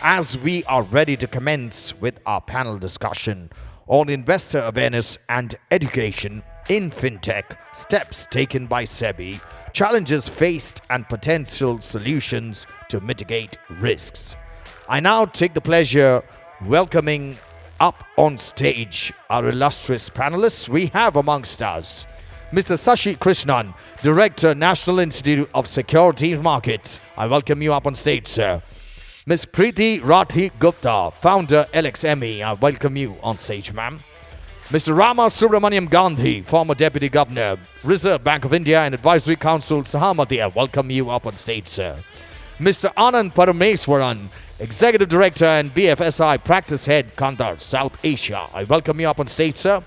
as we are ready to commence with our panel discussion on investor awareness and education in fintech, steps taken by SEBI, challenges faced, and potential solutions to mitigate risks. I now take the pleasure welcoming up on stage our illustrious panelists. We have amongst us Mr. Sashi Krishnan, Director, National Institute of Securities Markets. I welcome you up on stage, sir. Ms. Priti Gupta, Founder, LXME. I welcome you on stage, ma'am. Mr. Rama Subramaniam Gandhi, former Deputy Governor, Reserve Bank of India and Advisory Council, Sahamati. I welcome you up on stage, sir. Mr. Anand Parameswaran, Executive Director and BFSI Practice Head, Kandar, South Asia. I welcome you up on stage, sir.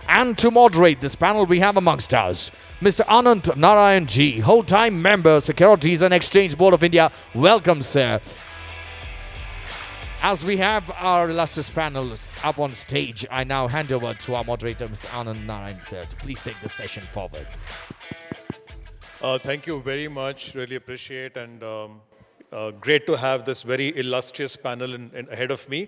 And to moderate this panel, we have amongst us Mr. Ananth Narayan G, whole-time member, Securities and Exchange Board of India. Welcome, sir. As we have our illustrious panels up on stage, I now hand over to our moderator, Mr. Anand Narayan, sir, to please take the session forward. Thank you very much. Really appreciate, and great to have this very illustrious panel ahead of me.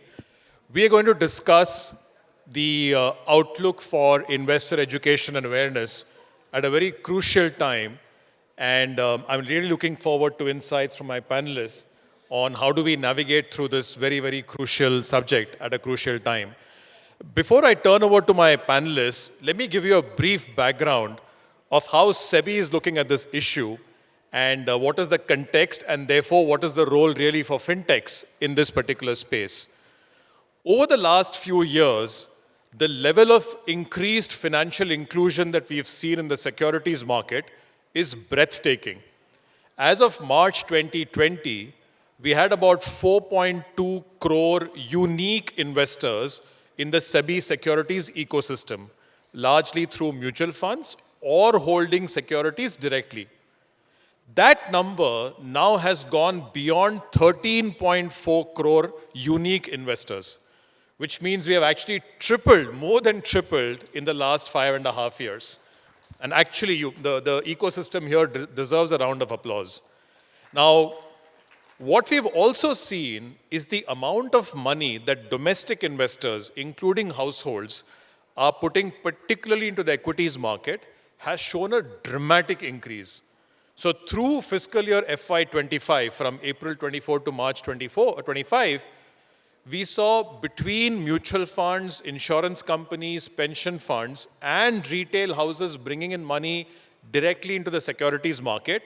We are going to discuss the outlook for investor education and awareness at a very crucial time. And I'm really looking forward to insights from my panelists on how do we navigate through this very, very crucial subject at a crucial time. Before I turn over to my panelists, let me give you a brief background of how SEBI is looking at this issue and what is the context, and therefore what is the role really for fintechs in this particular space. Over the last few years, the level of increased financial inclusion that we've seen in the securities market is breathtaking. As of March 2020, we had about 4.2 crore unique investors in the SEBI securities ecosystem, largely through mutual funds or holding securities directly. That number now has gone beyond 13.4 crore unique investors, which means we have actually tripled, more than tripled in the last 5.5 years. And actually, the ecosystem here deserves a round of applause. Now, what we've also seen is the amount of money that domestic investors, including households, are putting particularly into the equities market has shown a dramatic increase. So through fiscal year FY'25, from April 24 to March 25, we saw between mutual funds, insurance companies, pension funds, and retail houses bringing in money directly into the securities market,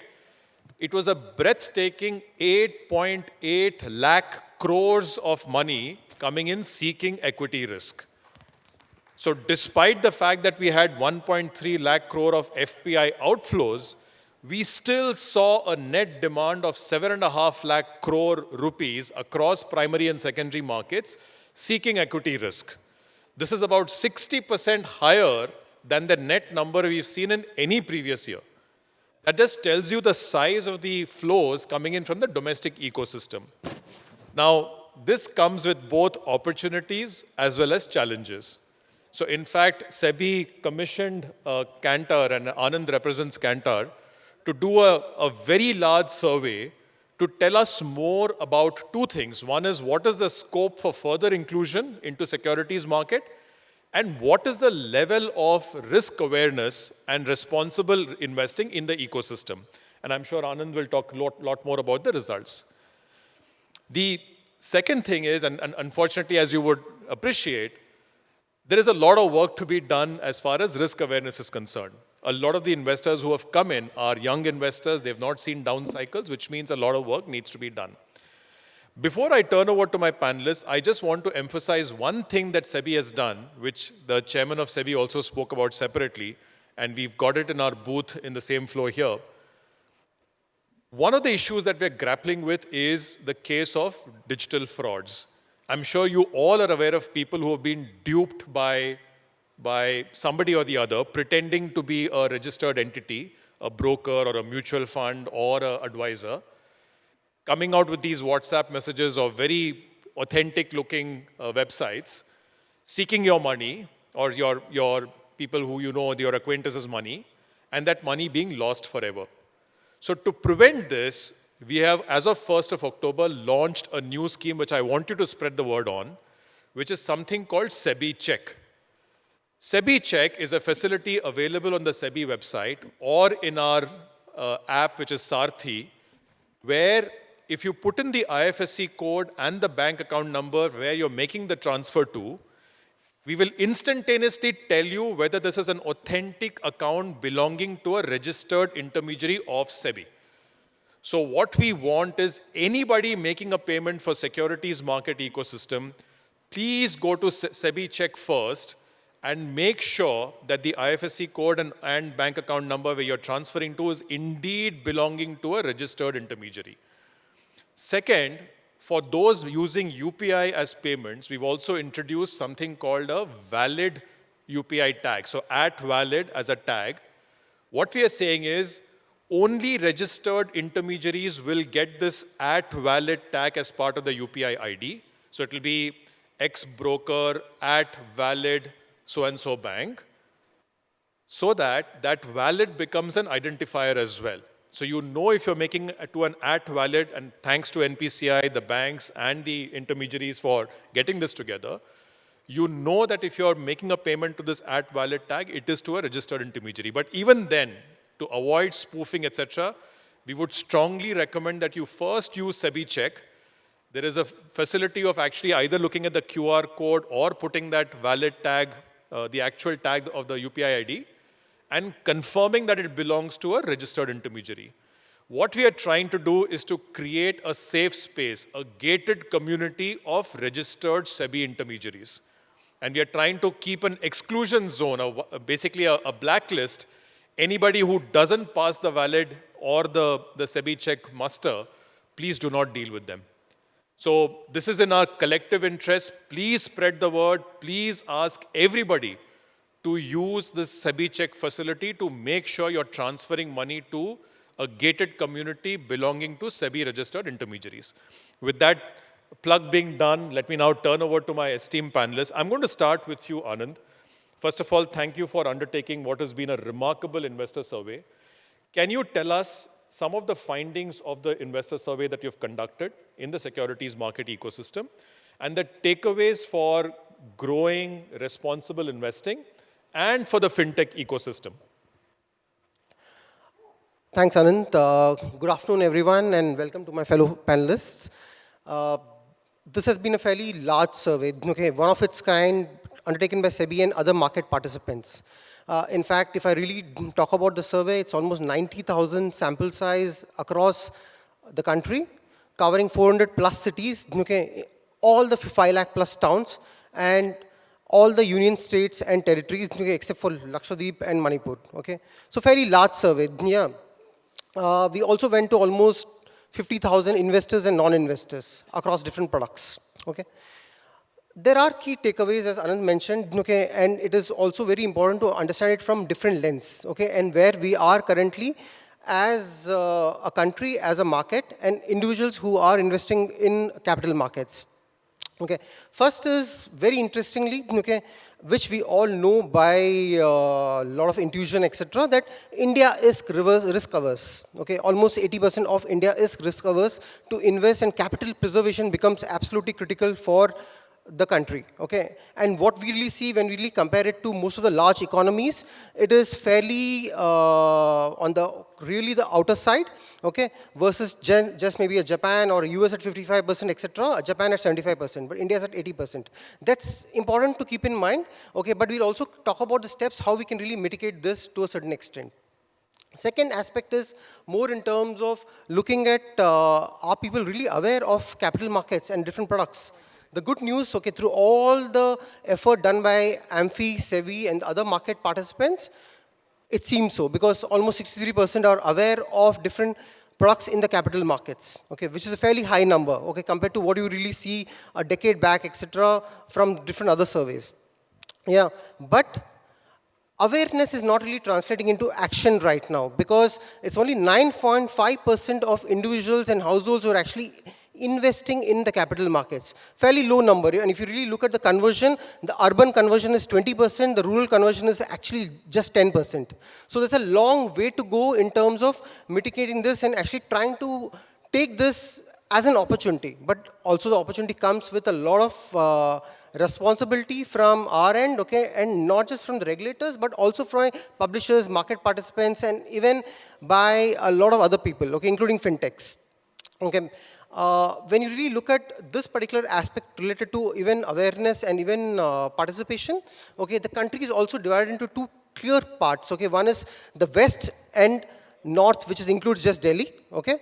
it was a breathtaking 8.8 lakh crores of money coming in seeking equity risk. So despite the fact that we had 1.3 lakh crore of FPI outflows, we still saw a net demand of 7.5 lakh crore rupees across primary and secondary markets seeking equity risk. This is about 60% higher than the net number we've seen in any previous year. That just tells you the size of the flows coming in from the domestic ecosystem. Now, this comes with both opportunities as well as challenges. So in fact, SEBI commissioned Kantar, and Anand represents Kantar, to do a very large survey to tell us more about two things. One is, what is the scope for further inclusion into securities market? And what is the level of risk awareness and responsible investing in the ecosystem? And I'm sure Anand will talk a lot more about the results. The second thing is, and unfortunately, as you would appreciate, there is a lot of work to be done as far as risk awareness is concerned. A lot of the investors who have come in are young investors. They've not seen down cycles, which means a lot of work needs to be done. Before I turn over to my panelists, I just want to emphasize one thing that SEBI has done, which the chairman of SEBI also spoke about separately, and we've got it in our booth in the same floor here. One of the issues that we're grappling with is the case of digital frauds. I'm sure you all are aware of people who have been duped by somebody or the other, pretending to be a registered entity, a broker or a mutual fund or an advisor, coming out with these WhatsApp messages or very authentic looking websites, seeking your money or your people who you know, your acquaintances' money, and that money being lost forever. So to prevent this, we have, as of 1st of October, launched a new scheme which I want you to spread the word on, which is something called SEBI Check. SEBI Check is a facility available on the SEBI website or in our app, which is Sarthi, where if you put in the IFSC code and the bank account number where you're making the transfer to, we will instantaneously tell you whether this is an authentic account belonging to a registered intermediary of SEBI. So what we want is anybody making a payment for securities market ecosystem, please go to SEBI Check first and make sure that the IFSC code and bank account number where you're transferring to is indeed belonging to a registered intermediary. Second, for those using UPI as payments, we've also introduced something called a valid UPI tag. So at valid as a tag. What we are saying is only registered intermediaries will get this at valid tag as part of the UPI ID. So it will be ex-broker at valid so-and-so bank, so that that valid becomes an identifier as well. So you know if you're making to an at valid, and thanks to NPCI, the banks and the intermediaries for getting this together, you know that if you're making a payment to this at valid tag, it is to a registered intermediary. But even then, to avoid spoofing, etc., we would strongly recommend that you first use SEBI Check. There is a facility of actually either looking at the QR code or putting that valid tag, the actual tag of the UPI ID, and confirming that it belongs to a registered intermediary. What we are trying to do is to create a safe space, a gated community of registered SEBI intermediaries. And we are trying to keep an exclusion zone, basically a blacklist. Anybody who doesn't pass the valid or the SEBI Check muster, please do not deal with them. So this is in our collective interest. Please spread the word. Please ask everybody to use this SEBI Check facility to make sure you're transferring money to a gated community belonging to SEBI registered intermediaries. With that plug being done, let me now turn over to my esteemed panelists. I'm going to start with you, Anand. First of all, thank you for undertaking what has been a remarkable investor survey. Can you tell us some of the findings of the investor survey that you've conducted in the securities market ecosystem and the takeaways for growing responsible investing and for the fintech ecosystem? Thanks, Anand. Good afternoon, everyone, and welcome to my fellow panelists. This has been a fairly large survey, one of its kind, undertaken by SEBI and other market participants. In fact, if I really talk about the survey, it's almost 90,000 sample size across the country, covering 400 plus cities, all the 5 lakh plus towns, and all the union states and territories, except for Lakshadweep and Manipur. So fairly large survey. Yeah. We also went to almost 50,000 investors and non-investors across different products. There are key takeaways, as Anand mentioned, and it is also very important to understand it from different lens, and where we are currently as a country, as a market, and individuals who are investing in capital markets. First is, very interestingly, which we all know by a lot of intuition, etc., that India is risk averse. Almost 80% of India is risk averse. To invest, and capital preservation becomes absolutely critical for the country. And what we really see when we really compare it to most of the large economies, it is fairly on the really the outer side, versus just maybe a Japan or a US at 55%, etc., Japan at 75%, but India is at 80%. That's important to keep in mind, but we'll also talk about the steps, how we can really mitigate this to a certain extent. Second aspect is more in terms of looking at, are people really aware of capital markets and different products? The good news, through all the effort done by AMFI, SEBI, and other market participants, it seems so, because almost 63% are aware of different products in the capital markets, which is a fairly high number, compared to what you really see a decade back, etc., from different other surveys. Yeah, but awareness is not really translating into action right now, because it's only 9.5% of individuals and households who are actually investing in the capital markets. Fairly low number. And if you really look at the conversion, the urban conversion is 20%, the rural conversion is actually just 10%. So there's a long way to go in terms of mitigating this and actually trying to take this as an opportunity, but also the opportunity comes with a lot of responsibility from our end, okay, and not just from the regulators, but also from publishers, market participants, and even by a lot of other people, okay, including fintechs. Okay. When you really look at this particular aspect related to even awareness and even participation, okay, the country is also divided into two clear parts. Okay, one is the west and north, which includes just Delhi. Okay,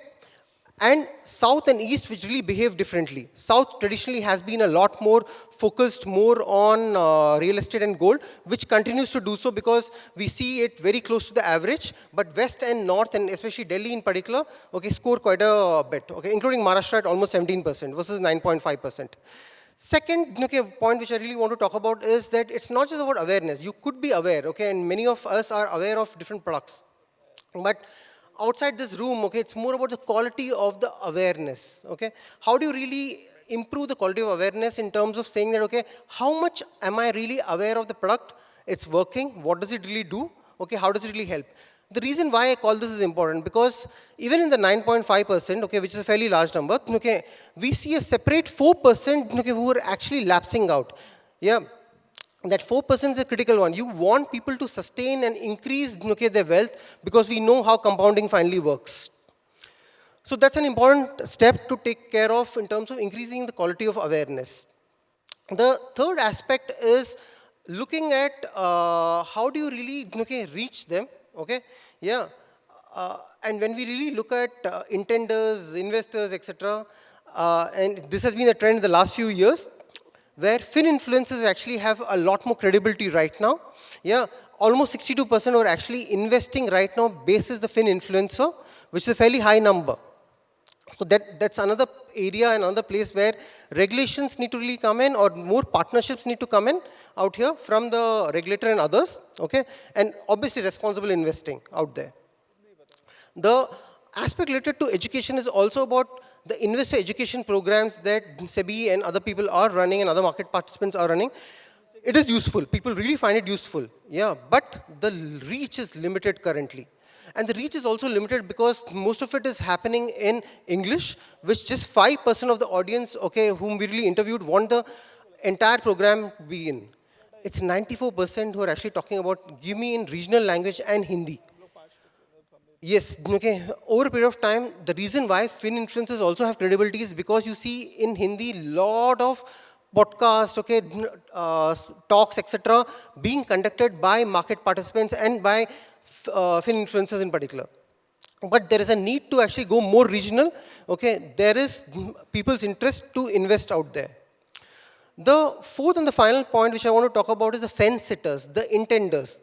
and south and east, which really behave differently. South traditionally has been a lot more focused more on real estate and gold, which continues to do so because we see it very close to the average. But west and north, and especially Delhi in particular, okay, score quite a bit, okay, including Maharashtra at almost 17% versus 9.5%. Second, okay, point which I really want to talk about is that it's not just about awareness. You could be aware, okay, and many of us are aware of different products. But outside this room, okay, it's more about the quality of the awareness, okay? How do you really improve the quality of awareness in terms of saying that, okay, how much am I really aware of the product? It's working. What does it really do? Okay, how does it really help? The reason why I call this is important because even in the 9.5%, okay, which is a fairly large number, okay, we see a separate 4%, okay, who are actually lapsing out. Yeah. That 4% is a critical one. You want people to sustain and increase, okay, their wealth because we know how compounding finally works. So that's an important step to take care of in terms of increasing the quality of awareness. The third aspect is looking at how do you really, okay, reach them, okay? Yeah. And when we really look at intenders, investors, etc., and this has been a trend in the last few years, where fin influencers actually have a lot more credibility right now. Yeah, almost 62% are actually investing right now basis the fin influencer, which is a fairly high number. So that's another area and another place where regulations need to really come in or more partnerships need to come in out here from the regulator and others, okay? And obviously responsible investing out there. The aspect related to education is also about the investor education programs that SEBI and other people are running and other market participants are running. It is useful. People really find it useful. Yeah, but the reach is limited currently. And the reach is also limited because most of it is happening in English, which just 5% of the audience, okay, whom we really interviewed want the entire program to be in. It's 94% who are actually talking about give me in regional language and Hindi. Yes, okay. Over a period of time, the reason why fin influencers also have credibility is because you see in Hindi lot of podcasts, okay, talks, etc., being conducted by market participants and by fin influencers in particular. But there is a need to actually go more regional. Okay, there is people's interest to invest out there. The fourth and the final point which I want to talk about is the fence sitters, the intenders.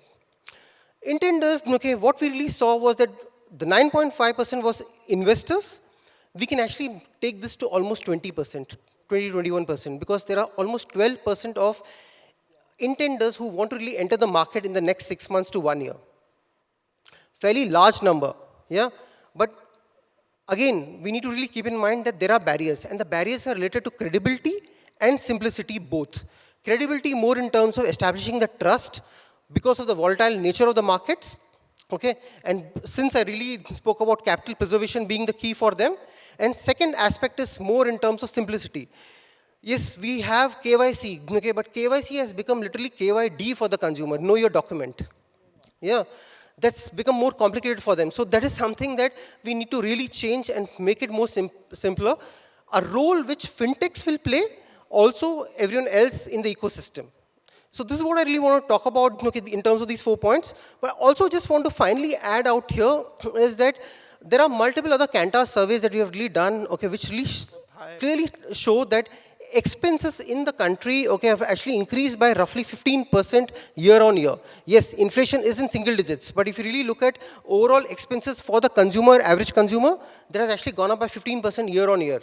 Intenders, okay, what we really saw was that the 9.5% was investors. We can actually take this to almost 20%, 20-21%, because there are almost 12% of intenders who want to really enter the market in the next 6 months to 1 year. Fairly large number, yeah. But again, we need to really keep in mind that there are barriers, and the barriers are related to credibility and simplicity both. Credibility more in terms of establishing the trust because of the volatile nature of the markets. Okay, and since I really spoke about capital preservation being the key for them, and second aspect is more in terms of simplicity. Yes, we have KYC, okay, but KYC has become literally KYD for the consumer, know your document. Yeah, that's become more complicated for them. So that is something that we need to really change and make it more simpler. A role which fintechs will play, also everyone else in the ecosystem. So this is what I really want to talk about, okay, in terms of these 4 points. But I also just want to finally add out here is that there are multiple other Kantar surveys that we have really done, okay, which really clearly show that expenses in the country, okay, have actually increased by roughly 15% year on year. Yes, inflation is in single digits, but if you really look at overall expenses for the consumer, average consumer, that has actually gone up by 15% year on year.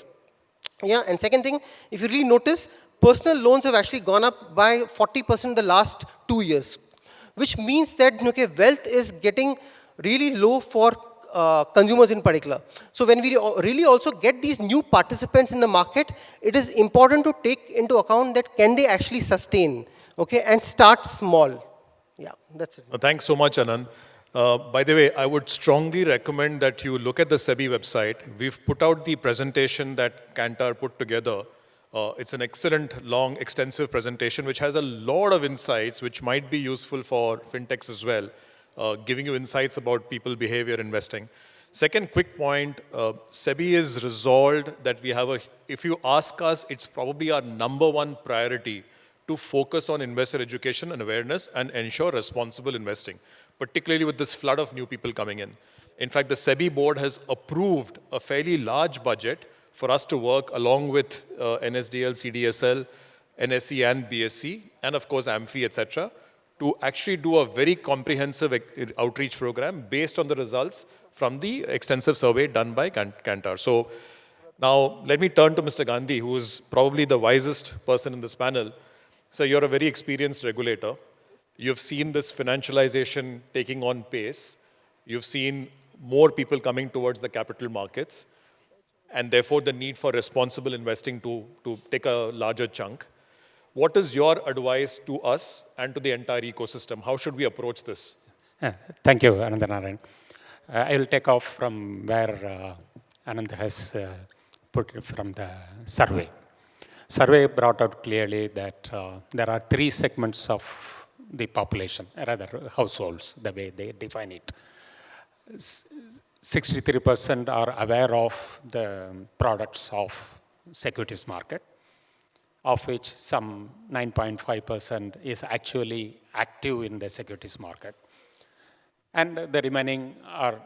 Yeah, and second thing, if you really notice, personal loans have actually gone up by 40% in the last 2 years, which means that, okay, wealth is getting really low for consumers in particular. So when we really also get these new participants in the market, it is important to take into account that can they actually sustain, okay, and start small. Yeah, that's it. Thanks so much, Anand. By the way, I would strongly recommend that you look at the SEBI website. We've put out the presentation that Kantar put together. It's an excellent, long, extensive presentation which has a lot of insights which might be useful for fintechs as well, giving you insights about people behavior investing. Second quick point, SEBI is resolved that we have if you ask us, it's probably our #1 priority to focus on investor education and awareness and ensure responsible investing, particularly with this flood of new people coming in. In fact, the SEBI board has approved a fairly large budget for us to work along with NSDL, CDSL, NSE and BSC, and of course AMFI, etc., to actually do a very comprehensive outreach program based on the results from the extensive survey done by Kantar. So now let me turn to Mr. Gandhi, who is probably the wisest person in this panel. So you're a very experienced regulator. You've seen this financialization taking on pace. You've seen more people coming towards the capital markets, and therefore the need for responsible investing to take a larger chunk. What is your advice to us and to the entire ecosystem? How should we approach this? Thank you, Anand and Narayan. I will take off from where Anand has put it from the survey. Survey brought out clearly that there are 3 segments of the population, rather households, the way they define it. 63% are aware of the products of securities market, of which some 9.5% is actually active in the securities market. And the remaining are,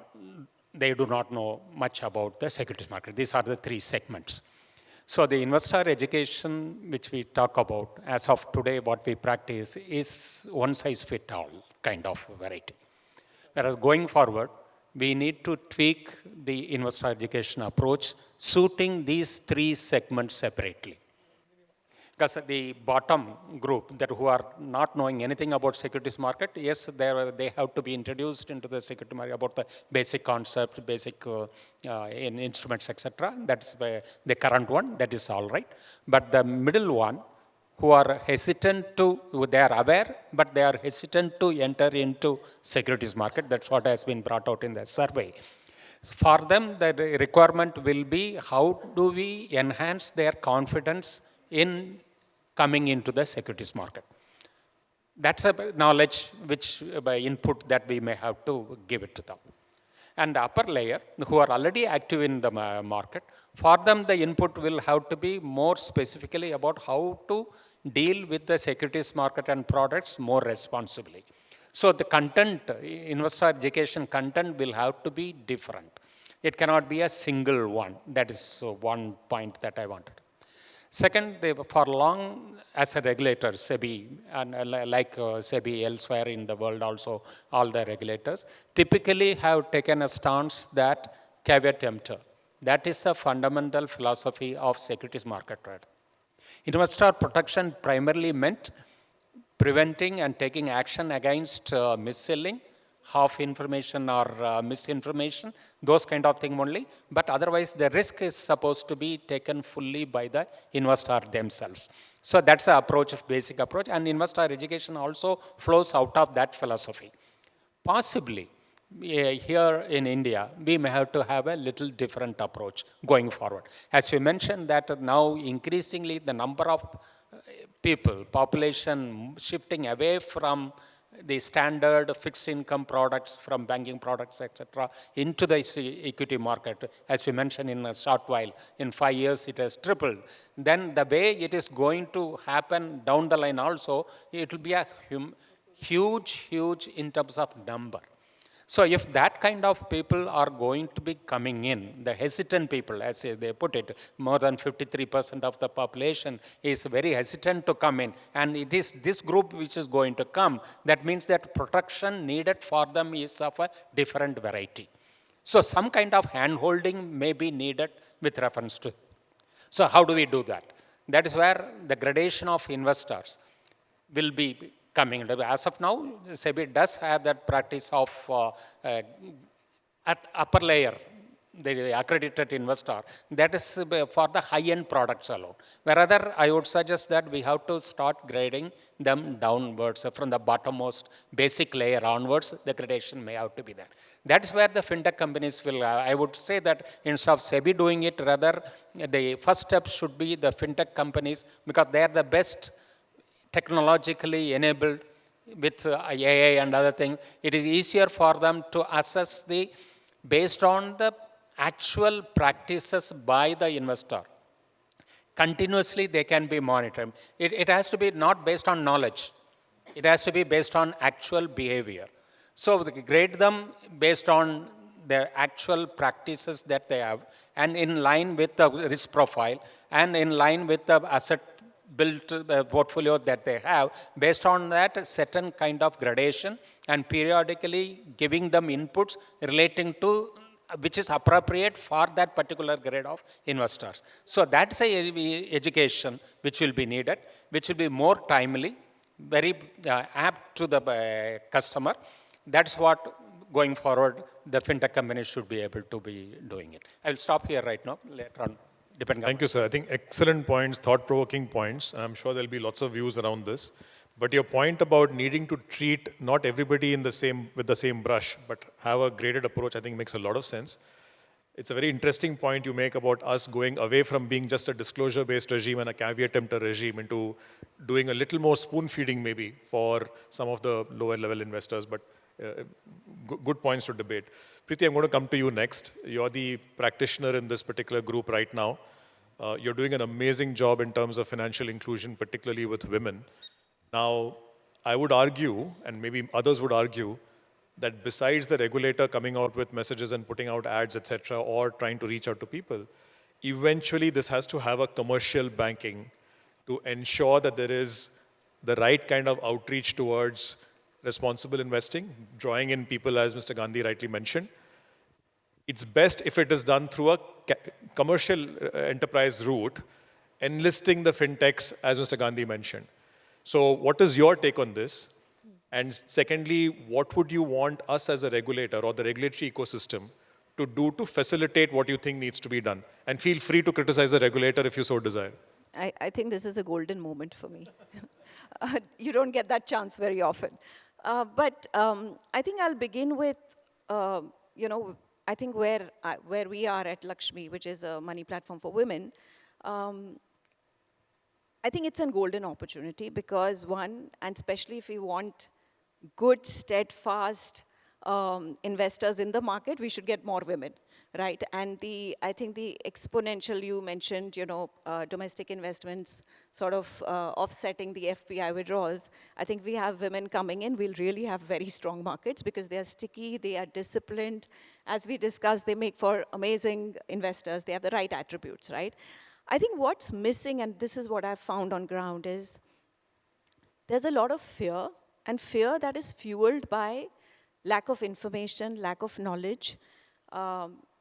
they do not know much about the securities market. These are the 3 segments. So the investor education, which we talk about, as of today, what we practice is one size fit all kind of variety. Whereas going forward, we need to tweak the investor education approach, suiting these 3 segments separately. Because the bottom group that who are not knowing anything about securities market, yes, they have to be introduced into the security market about the basic concepts, basic in instruments, etc. That's the current one, that is all right. But the middle one, who are hesitant to, they are aware, but they are hesitant to enter into securities market. That's what has been brought out in the survey. For them, the requirement will be how do we enhance their confidence in coming into the securities market. That's a knowledge which by input that we may have to give it to them. And the upper layer, who are already active in the market, for them the input will have to be more specifically about how to deal with the securities market and products more responsibly. So the content, investor education content will have to be different. It cannot be a single one. That is one point that I wanted. Second, for long, as a regulator, SEBI, and like SEBI elsewhere in the world also, all the regulators, typically have taken a stance that caveat emptor. That is the fundamental philosophy of securities market trade. Investor protection primarily meant preventing and taking action against mis-selling, half information or misinformation, those kind of thing only. But otherwise, the risk is supposed to be taken fully by the investor themselves. So that's the approach, basic approach. And investor education also flows out of that philosophy. Possibly, here in India, we may have to have a little different approach going forward. As you mentioned that now increasingly the number of people, population shifting away from the standard fixed income products, from banking products, etc., into the equity market. As you mentioned, in a short while, in 5 years, it has tripled. Then the way it is going to happen down the line also, it will be a huge in terms of number. So if that kind of people are going to be coming in, the hesitant people, as they put it, more than 53% of the population is very hesitant to come in. And it is this group which is going to come. That means that protection needed for them is of a different variety. So some kind of hand-holding may be needed with reference to. So how do we do that? That is where the gradation of investors will be coming. As of now, SEBI does have that practice of at upper layer, the accredited investor, that is for the high-end products alone. Whereas I would suggest that we have to start grading them downwards from the bottommost basic layer onwards. The gradation may have to be there. That's where the fintech companies will. I would say that instead of SEBI doing it, rather the first step should be the fintech companies, because they are the best technologically enabled with AI and other things. It is easier for them to assess based on the actual practices by the investor. Continuously they can be monitored. It has to be not based on knowledge. It has to be based on actual behavior. So we grade them based on their actual practices that they have, and in line with the risk profile, and in line with the asset built portfolio that they have. Based on that, a certain kind of gradation, and periodically giving them inputs relating to which is appropriate for that particular grade of investors. So that's a education which will be needed, which will be more timely, very apt to the customer. That's what going forward the fintech companies should be able to be doing it. I will stop here right now. Later on, Thank you, sir. I think excellent points, thought-provoking points. I'm sure there'll be lots of views around this. But your point about needing to treat not everybody with the same brush, but have a graded approach, I think makes a lot of sense. It's a very interesting point you make about us going away from being just a disclosure-based regime and a caveat emptor regime into doing a little more spoon-feeding maybe for some of the lower-level investors. But good points to debate. Priti, I'm going to come to you next. You're the practitioner in this particular group right now. You're doing an amazing job in terms of financial inclusion, particularly with women. Now, I would argue, and maybe others would argue, that besides the regulator coming out with messages and putting out ads, etc., or trying to reach out to people, eventually this has to have a commercial banking to ensure that there is the right kind of outreach towards responsible investing, drawing in people, as Mr. Gandhi rightly mentioned. It's best if it is done through a commercial enterprise route, enlisting the fintechs, as Mr. Gandhi mentioned. So what is your take on this? And secondly, what would you want us as a regulator or the regulatory ecosystem to do to facilitate what you think needs to be done? And feel free to criticize the regulator if you so desire. I think this is a golden moment for me. You don't get that chance very often. But I think I'll begin with, I think where we are at Lakshmi, which is a money platform for women. I think it's a golden opportunity because one, and especially if we want good, steadfast investors in the market, we should get more women, right? And I think the exponential you mentioned, domestic investments sort of offsetting the FPI withdrawals. I think we have women coming in, we'll really have very strong markets because they are sticky, they are disciplined. As we discussed, they make for amazing investors. They have the right attributes, right? I think what's missing, and this is what I've found on ground, is there's a lot of fear, and fear that is fueled by lack of information, lack of knowledge.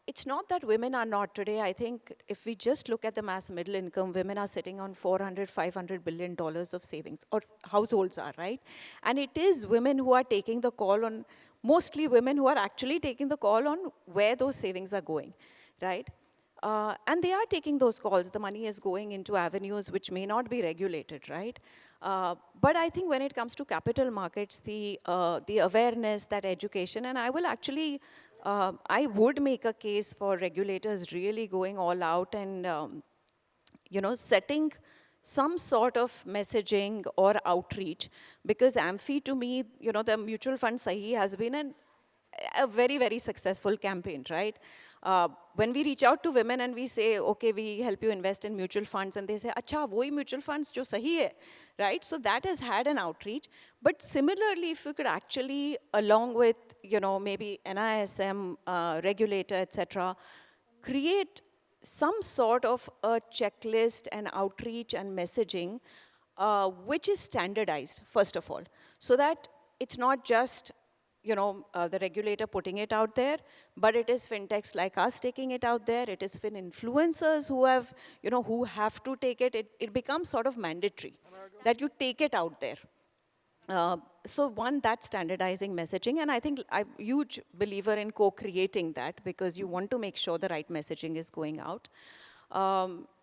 It's not that women are not today. I think if we just look at the mass middle income, women are sitting on $400, $500 billion of savings, or households are, right? And it is women who are taking the call on, mostly women who are actually taking the call on where those savings are going, right? And they are taking those calls. The money is going into avenues which may not be regulated, right? But I think when it comes to capital markets, the awareness, that education, and I will actually, I would make a case for regulators really going all out and, setting some sort of messaging or outreach, because Amphi, to me, the mutual fund Sahi has been a very, very successful campaign, right? When we reach out to women and we say, okay, we help you invest in mutual funds, and they say, acha, wohi mutual funds jo sahi hai, right? So that has had an outreach. But similarly, if we could actually, along with, maybe NISM, regulator, etc., create some sort of a checklist and outreach and messaging, which is standardized, first of all, so that it's not just the regulator putting it out there, but it is fintechs like us taking it out there. It is influencers who have, who have to take it. It becomes sort of mandatory that you take it out there. So one, that's standardizing messaging, and I think I'm a huge believer in co-creating that, because you want to make sure the right messaging is going out.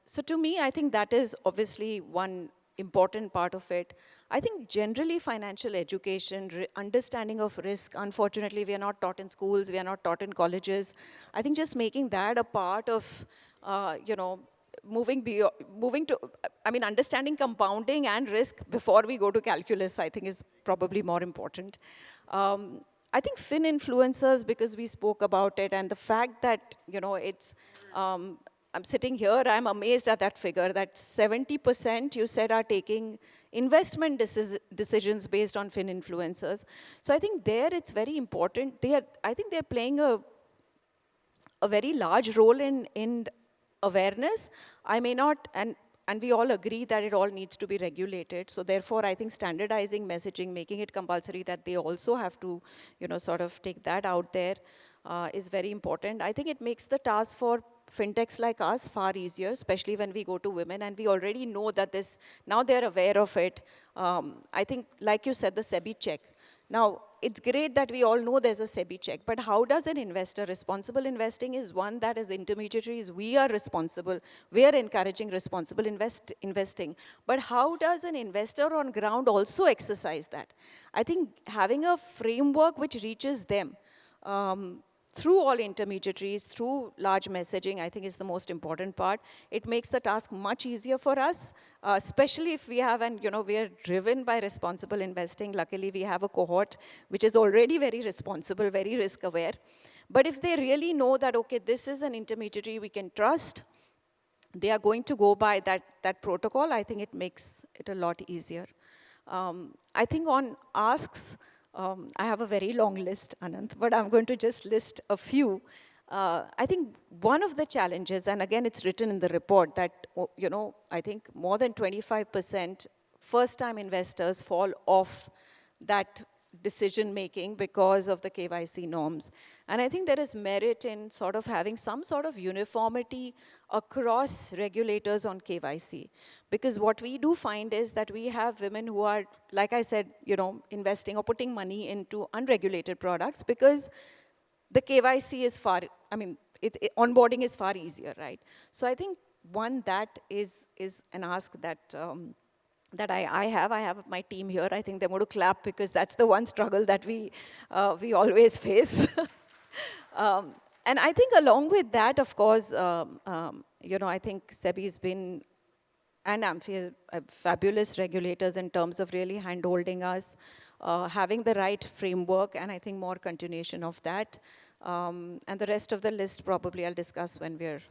So to me, I think that is obviously one important part of it. I think generally financial education, understanding of risk, unfortunately we are not taught in schools, we are not taught in colleges. I think just making that a part of, moving to, I mean, understanding compounding and risk before we go to calculus, I think is probably more important. I think fin influencers, because we spoke about it, and the fact that, it's, I'm sitting here, I'm amazed at that figure, that 70% you said are taking investment decisions based on fin influencers. So I think there it's very important. I think they're playing a very large role in awareness. I may not, and we all agree that it all needs to be regulated. So therefore, I think standardizing messaging, making it compulsory that they also have to, sort of take that out there is very important. I think it makes the task for fintechs like us far easier, especially when we go to women, and we already know that now they're aware of it. I think, like you said, the SEBI check. Now, it's great that we all know there's a SEBI check, but how does an investor, responsible investing is one that as intermediaries, we are responsible. We are encouraging responsible investing. But how does an investor on ground also exercise that? I think having a framework which reaches them, through all intermediaries, through large messaging, I think is the most important part. It makes the task much easier for us, especially if we have, and we are driven by responsible investing. Luckily, we have a cohort which is already very responsible, very risk aware. But if they really know that, okay, this is an intermediary we can trust, they are going to go by that protocol, I think it makes it a lot easier. I think on asks, I have a very long list, Ananth, but I'm going to just list a few. I think one of the challenges, and again, it's written in the report that, I think more than 25% first-time investors fall off that decision-making because of the KYC norms. And I think there is merit in sort of having some sort of uniformity across regulators on KYC. Because what we do find is that we have women who are, like I said, investing or putting money into unregulated products because the KYC is onboarding is far easier, right? So I think one, that is an ask that that I have my team here. I think they're going to clap because that's the one struggle that we always face. And I think along with that, of course, I think SEBI's been, and AMFI, fabulous regulators in terms of really hand-holding us, having the right framework, and I think more continuation of that. And the rest of the list probably I'll discuss when we're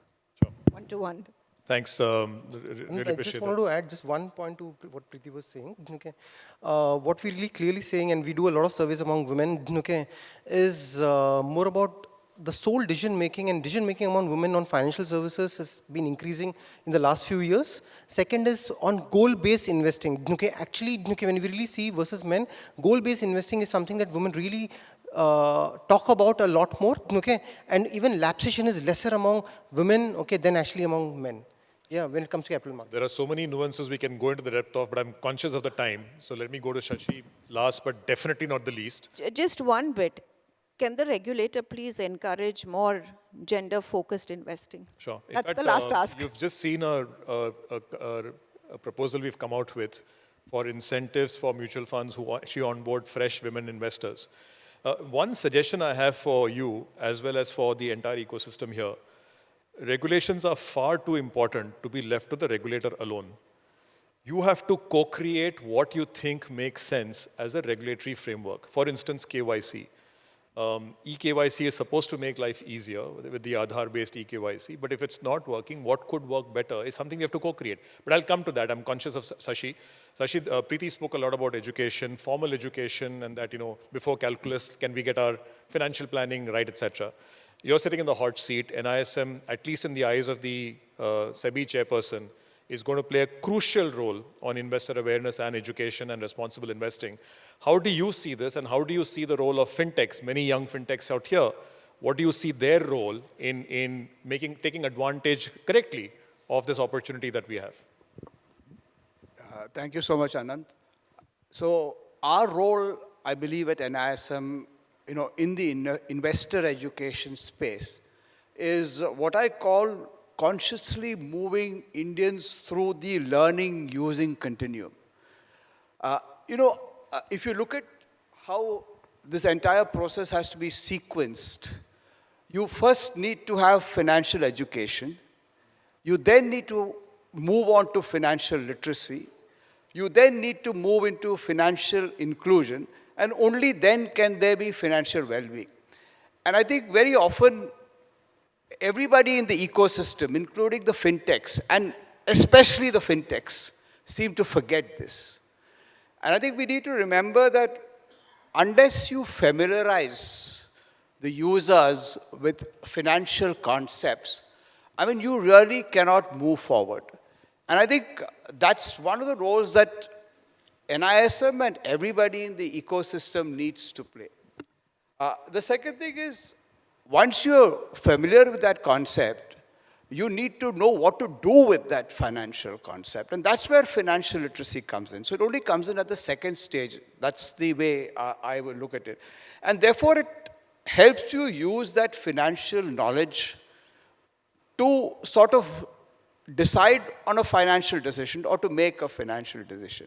one-to-one. Thanks. Really appreciate I just wanted to add just one point to what Priti was saying. Okay. What we're really clearly saying, and we do a lot of surveys among women, okay, is more about the sole decision-making, and decision-making among women on financial services has been increasing in the last few years. Second is on goal-based investing. Okay, actually, okay, when we really see versus men, goal-based investing is something that women really talk about a lot more. Okay, and even lapsation is lesser among women, okay, than actually among men. Yeah, when it comes to capital markets. There are so many nuances we can go into the depth of, but I'm conscious of the time. So let me go to Shashi last, but definitely not the least. Just one bit. Can the regulator please encourage more gender-focused investing? Sure. In That's fact, the last ask. You've just seen a proposal we've come out with for incentives for mutual funds who actually onboard fresh women investors. One suggestion I have for you, as well as for the entire ecosystem here, regulations are far too important to be left to the regulator alone. You have to co-create what you think makes sense as a regulatory framework. For instance, KYC. eKYC is supposed to make life easier with the Aadhaar-based eKYC, but if it's not working, what could work better is something we have to co-create. But I'll come to that. I'm conscious of Sashi. Sashi, Priti spoke a lot about education, formal education, and that, before calculus, can we get our financial planning right, etc. You're sitting in the hot seat. NISM, at least in the eyes of the SEBI chairperson, is going to play a crucial role on investor awareness and education and responsible investing. How do you see this, and how do you see the role of fintechs, many young fintechs out here? What do you see their role in taking advantage correctly of this opportunity that we have? Thank you so much, Anand. So our role, I believe, at NISM, in the investor education space is what I call consciously moving Indians through the learning using continuum. If you look at how this entire process has to be sequenced, you first need to have financial education. You then need to move on to financial literacy. You then need to move into financial inclusion, and only then can there be financial well-being. And I think very often, everybody in the ecosystem, including the fintechs, and especially the fintechs, seem to forget this. And I think we need to remember that unless you familiarize the users with financial concepts, you really cannot move forward. And I think that's one of the roles that NISM and everybody in the ecosystem needs to play. The second thing is, once you're familiar with that concept, you need to know what to do with that financial concept. And that's where financial literacy comes in. So it only comes in at the second stage. That's the way I will look at it. And therefore, it helps you use that financial knowledge to sort of decide on a financial decision or to make a financial decision.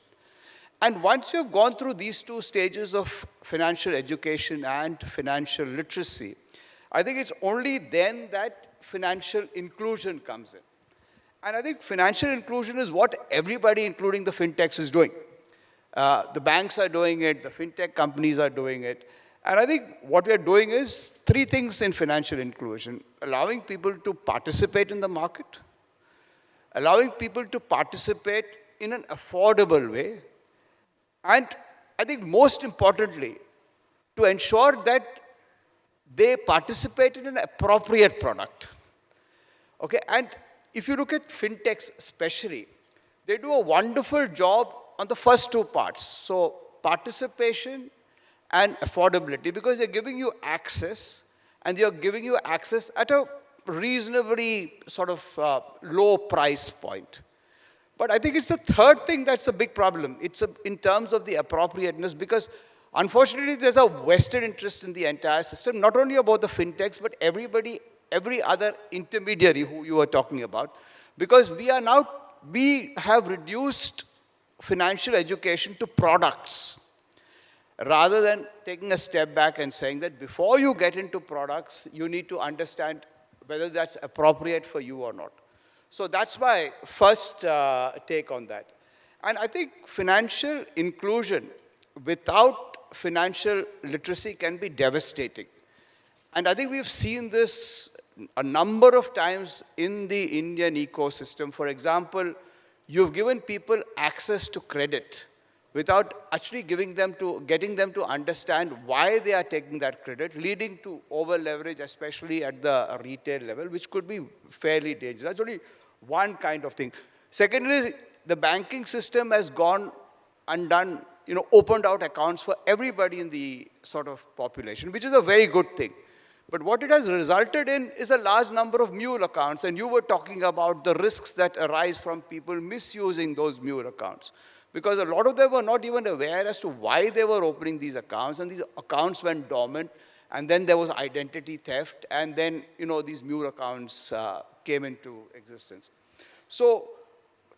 And once you've gone through these two stages of financial education and financial literacy, I think it's only then that financial inclusion comes in. And I think financial inclusion is what everybody, including the fintechs, is doing. The banks are doing it, the fintech companies are doing it. And I think what we're doing is three things in financial inclusion: allowing people to participate in the market, allowing people to participate in an affordable way, and I think most importantly, to ensure that they participate in an appropriate product. Okay, and if you look at fintechs especially, they do a wonderful job on the first two parts. So participation and affordability, because they're giving you access, and they're giving you access at a reasonably sort of low price point. But I think it's the third thing that's a big problem. It's in terms of the appropriateness, because unfortunately there's a vested interest in the entire system, not only about the fintechs, but everybody, every other intermediary who you are talking about, because we have reduced financial education to products, rather than taking a step back and saying that before you get into products, you need to understand whether that's appropriate for you or not. So that's my first take on that. And I think financial inclusion without financial literacy can be devastating. And I think we've seen this a number of times in the Indian ecosystem. For example, you've given people access to credit without actually getting them to understand why they are taking that credit, leading to over leverage, especially at the retail level, which could be fairly dangerous. That's only one kind of thing. Secondly, the banking system has gone and done, opened out accounts for everybody in the sort of population, which is a very good thing. But what it has resulted in is a large number of mule accounts, and you were talking about the risks that arise from people misusing those mule accounts. Because a lot of them were not even aware as to why they were opening these accounts, and these accounts went dormant, and then there was identity theft, and then, these mule accounts came into existence. So,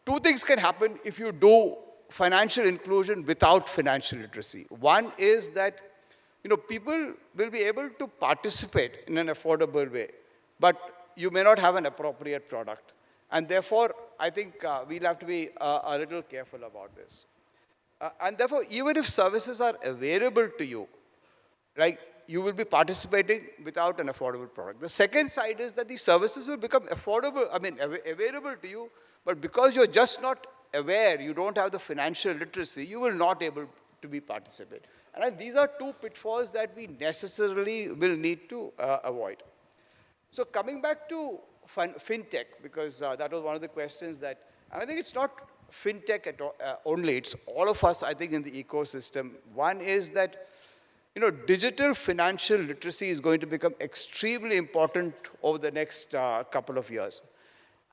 two things can happen if you do financial inclusion without financial literacy. One is that, people will be able to participate in an affordable way, but you may not have an appropriate product. And therefore, I think we'll have to be a little careful about this. And therefore, even if services are available to you, like you will be participating without an affordable product. The second side is that these services will become available to you, but because you're just not aware, you don't have the financial literacy, you will not able to be participate. And these are two pitfalls that we necessarily will need to avoid. So coming back to fintech, because that was one of the questions that, and I think it's not fintech at all, only, it's all of us, I think, in the ecosystem. One is that, digital financial literacy is going to become extremely important over the next couple of years.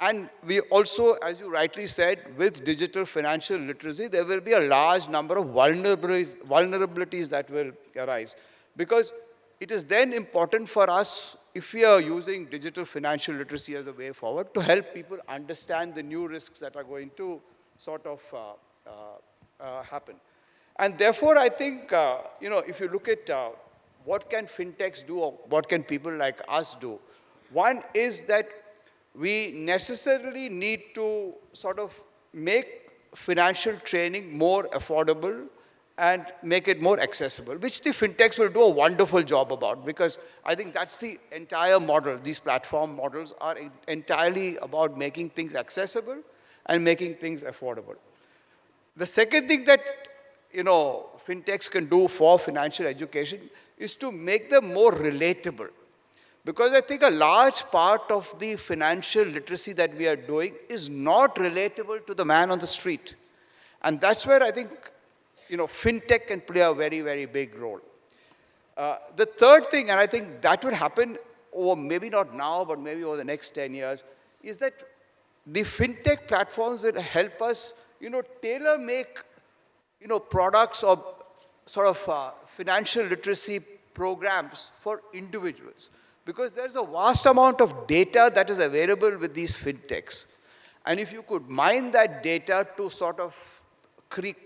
And we also, as you rightly said, with digital financial literacy, there will be a large number of vulnerabilities that will arise. Because it is then important for us, if we are using digital financial literacy as a way forward, to help people understand the new risks that are going to sort of happen. And therefore, I think, if you look at what can fintechs do or what can people like us do, one is that we necessarily need to sort of make financial training more affordable and make it more accessible, which the fintechs will do a wonderful job about, because I think that's the entire model. These platform models are entirely about making things accessible and making things affordable. The second thing that, fintechs can do for financial education is to make them more relatable. Because I think a large part of the financial literacy that we are doing is not relatable to the man on the street. And that's where I think, fintech can play a very, very big role. The third thing, and I think that will happen over, maybe not now, but maybe over the next 10 years, is that the fintech platforms will help us, tailor make, products or sort of financial literacy programs for individuals. Because there's a vast amount of data that is available with these fintechs. And if you could mine that data to sort of create,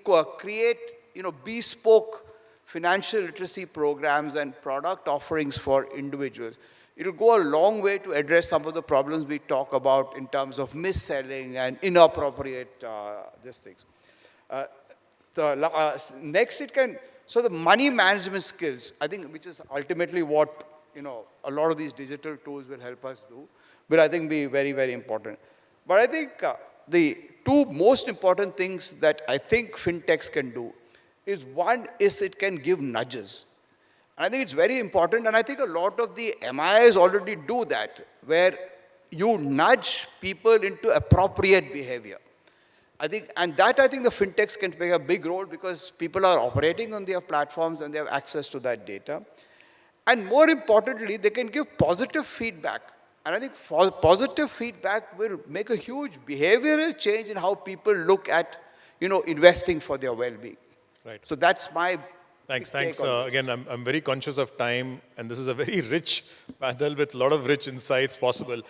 bespoke financial literacy programs and product offerings for individuals, it'll go a long way to address some of the problems we talk about in terms of mis-selling and inappropriate these things. Next, so the money management skills, I think, which is ultimately what a lot of these digital tools will help us do, will I think be very, very important. But I think the two most important things that I think fintechs can do is, one is it can give nudges. And I think it's very important, and I think a lot of the MIs already do that, where you nudge people into appropriate behavior. I think the fintechs can play a big role, because people are operating on their platforms and they have access to that data. And more importantly, they can give positive feedback. And I think positive feedback will make a huge behavioral change in how people look at, investing for their well-being. Right. So that's my Thanks. Again, I'm very conscious of time, and this is a very rich panel with a lot of rich insights possible.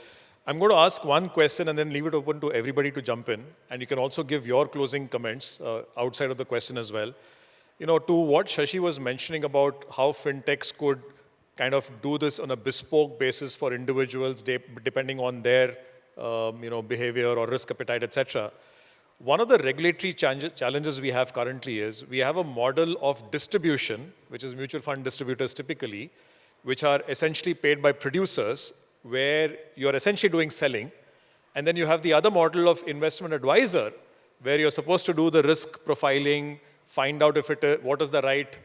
I'm going to ask one question and then leave it open to everybody to jump in. And you can also give your closing comments outside of the question as well. To what Sashi was mentioning about how fintechs could kind of do this on a bespoke basis for individuals depending on their behavior or risk appetite, etc. One of the regulatory challenges we have currently is we have a model of distribution, which is mutual fund distributors typically, which are essentially paid by producers, where you're essentially doing selling. And then you have the other model of investment advisor, where you're supposed to do the risk profiling, find out what is the right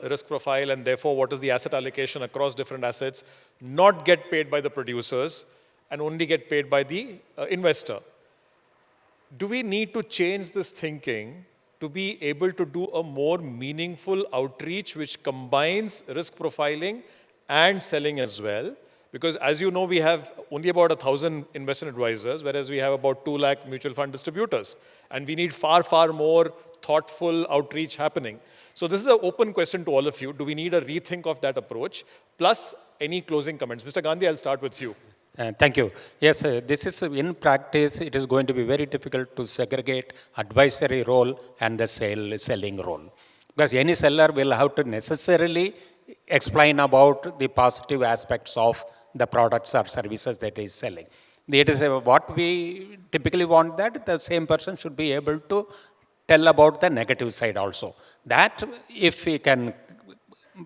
risk profile, and therefore what is the asset allocation across different assets, not get paid by the producers, and only get paid by the investor. Do we need to change this thinking to be able to do a more meaningful outreach which combines risk profiling and selling as well? Because as you know, we have only about 1,000 investment advisors, whereas we have about 2 lakh mutual fund distributors. And we need far, far more thoughtful outreach happening. So this is an open question to all of you. Do we need a rethink of that approach? Plus, any closing comments? Mr. Gandhi, I'll start with you. Thank you. Yes, this is in practice, it is going to be very difficult to segregate advisory role and the selling role. Because any seller will have to necessarily explain about the positive aspects of the products or services that is selling. It is what we typically want, that the same person should be able to tell about the negative side also. That if we can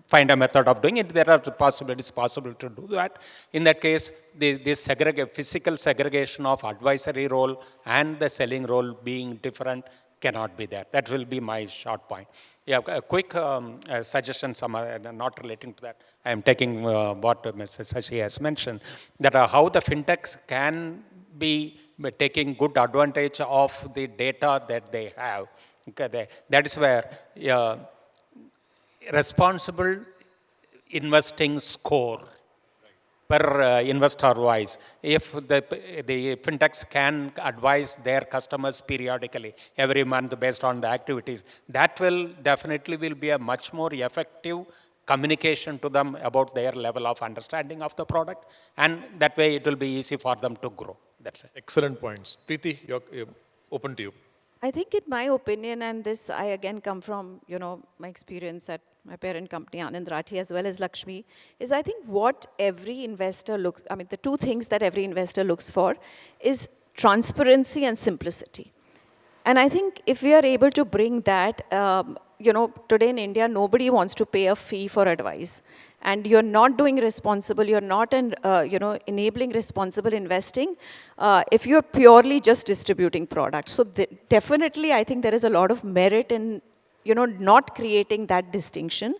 find a method of doing it, there are possibilities possible to do that. In that case, this physical segregation of advisory role and the selling role being different cannot be there. That will be my short point. Yeah, a quick suggestion, not relating to that. I am taking what Mr. Sashi has mentioned, that how the fintechs can be taking good advantage of the data that they have. Okay, that is where responsible investing score per investor wise. If the fintechs can advise their customers periodically, every month based on the activities, that will definitely will be a much more effective communication to them about their level of understanding of the product, and that way it will be easy for them to grow. That's it. Excellent points. Priti, you're open to you. I think in my opinion, and this I again come from, my experience at my parent company, Anand as well as Lakshmi, is I think what every investor looks, the two things that every investor looks for is transparency and simplicity. And I think if we are able to bring that, today in India, nobody wants to pay a fee for advice. And you're not doing responsible, you're not enabling responsible investing if you're purely just distributing products. So definitely, I think there is a lot of merit in, not creating that distinction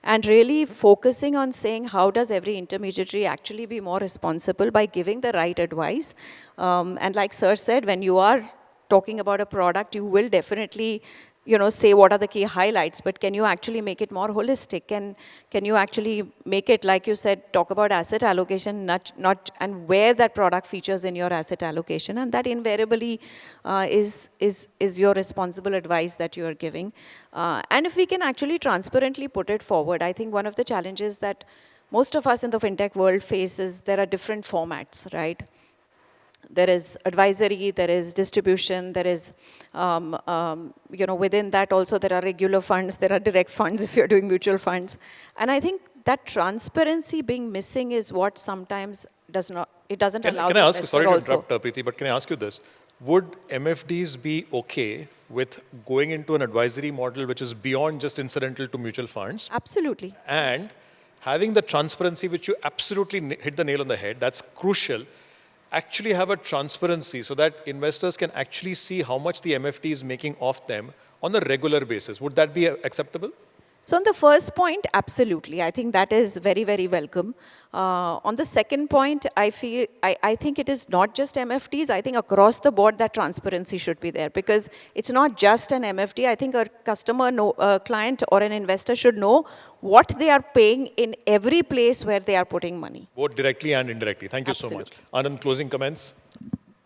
and really focusing on saying how does every intermediary actually be more responsible by giving the right advice. And like Sir said, when you are talking about a product, you will definitely say what are the key highlights, but can you actually make it more holistic? Can you actually make it, like you said, talk about asset allocation, not and where that product features in your asset allocation, and that invariably is your responsible advice that you are giving. And if we can actually transparently put it forward, I think one of the challenges that most of us in the fintech world face is there are different formats, right? There is advisory, there is distribution, there is, within that also there are regular funds, there are direct funds if you're doing mutual funds. And I think that transparency being missing is what sometimes doesn't allow the investor also. Can I ask, sorry to interrupt, Priti, but can I ask you this? Would MFDs be okay with going into an advisory model which is beyond just incidental to mutual funds? Absolutely. And having the transparency, which you absolutely hit the nail on the head, that's crucial. Actually have a transparency so that investors can actually see how much the MFD is making off them on a regular basis. Would that be acceptable? So on the first point, absolutely. I think that is very, very welcome. On the second point, I think it is not just MFDs. I think across the board that transparency should be there because it's not just an MFD. I think a customer, a client or an investor should know what they are paying in every place where they are putting money. Both directly and indirectly. Thank you Absolutely. so much. Anand, closing comments?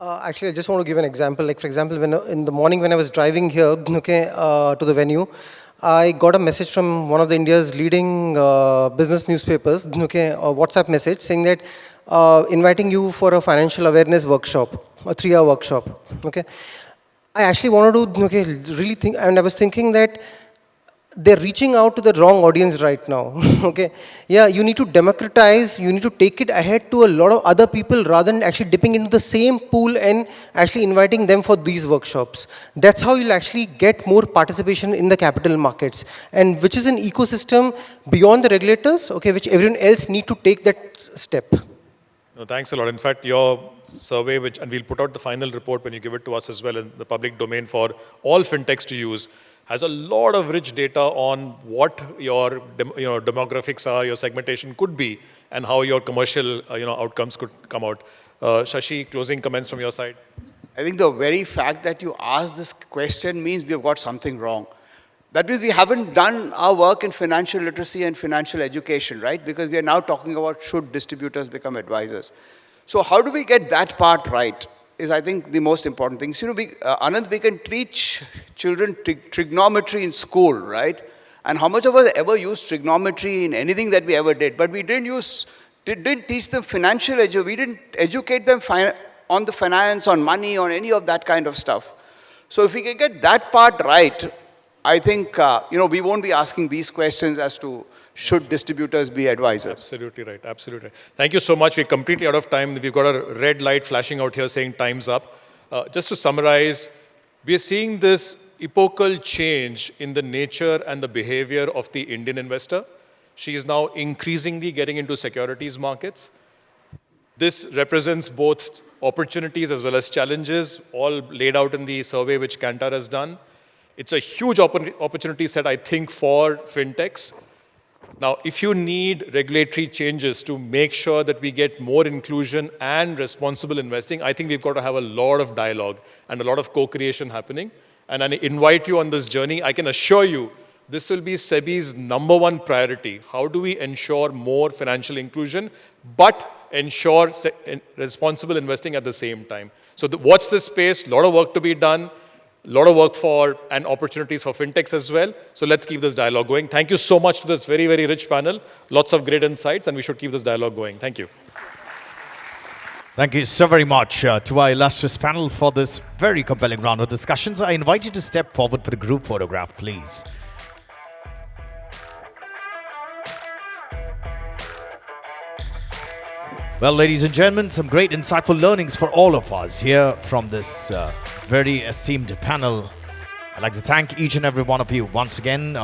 Actually, I just want to give an example. Like, for example, when in the morning when I was driving here to the venue, I got a message from one of the India's leading business newspapers, a WhatsApp message saying that inviting you for a financial awareness workshop, a 3-hour workshop. Okay, I actually wanted to really think, and I was thinking that they're reaching out to the wrong audience right now. Okay, yeah, you need to democratize, you need to take it ahead to a lot of other people rather than actually dipping into the same pool and actually inviting them for these workshops. That's how you'll actually get more participation in the capital markets, and which is an ecosystem beyond the regulators, okay, which everyone else need to take that step. No, thanks a lot. In fact, your survey, and we'll put out the final report when you give it to us as well in the public domain for all fintechs to use, has a lot of rich data on what your demographics are, your segmentation could be, and how your commercial outcomes could come out. Shashi, closing comments from your side? I think the very fact that you asked this question means we have got something wrong. That means we haven't done our work in financial literacy and financial education, right? Because we are now talking about should distributors become advisors. So how do we get that part right? Is I think the most important thing. So, Anand, we can teach children trigonometry in school, right? And how much of us ever used trigonometry in anything that we ever did? But we didn't teach them financial education. We didn't educate them on the finance, on money, on any of that kind of stuff. So if we can get that part right, I think, we won't be asking these questions as to should distributors be advisors. Absolutely right. Absolutely right. Thank you so much. We're completely out of time. We've got a red light flashing out here saying time's up. Just to summarize, we are seeing this epochal change in the nature and the behavior of the Indian investor. She is now increasingly getting into securities markets. This represents both opportunities as well as challenges, all laid out in the survey which Kantar has done. It's a huge opportunity set, I think, for fintechs. Now, if you need regulatory changes to make sure that we get more inclusion and responsible investing, I think we've got to have a lot of dialogue and a lot of co-creation happening. And I invite you on this journey. I can assure you this will be SEBI's #1 priority. How do we ensure more financial inclusion, but ensure responsible investing at the same time? So watch this space, a lot of work to be done, a lot of work for and opportunities for fintechs as well. So let's keep this dialogue going. Thank you so much to this very, very rich panel. Lots of great insights, and we should keep this dialogue going. Thank you. Thank you so very much to our illustrious panel for this very compelling round of discussions. I invite you to step forward for the group photograph, please. Well, ladies and gentlemen, some great insightful learnings for all of us here from this very esteemed panel. I'd like to thank each and every one of you once again.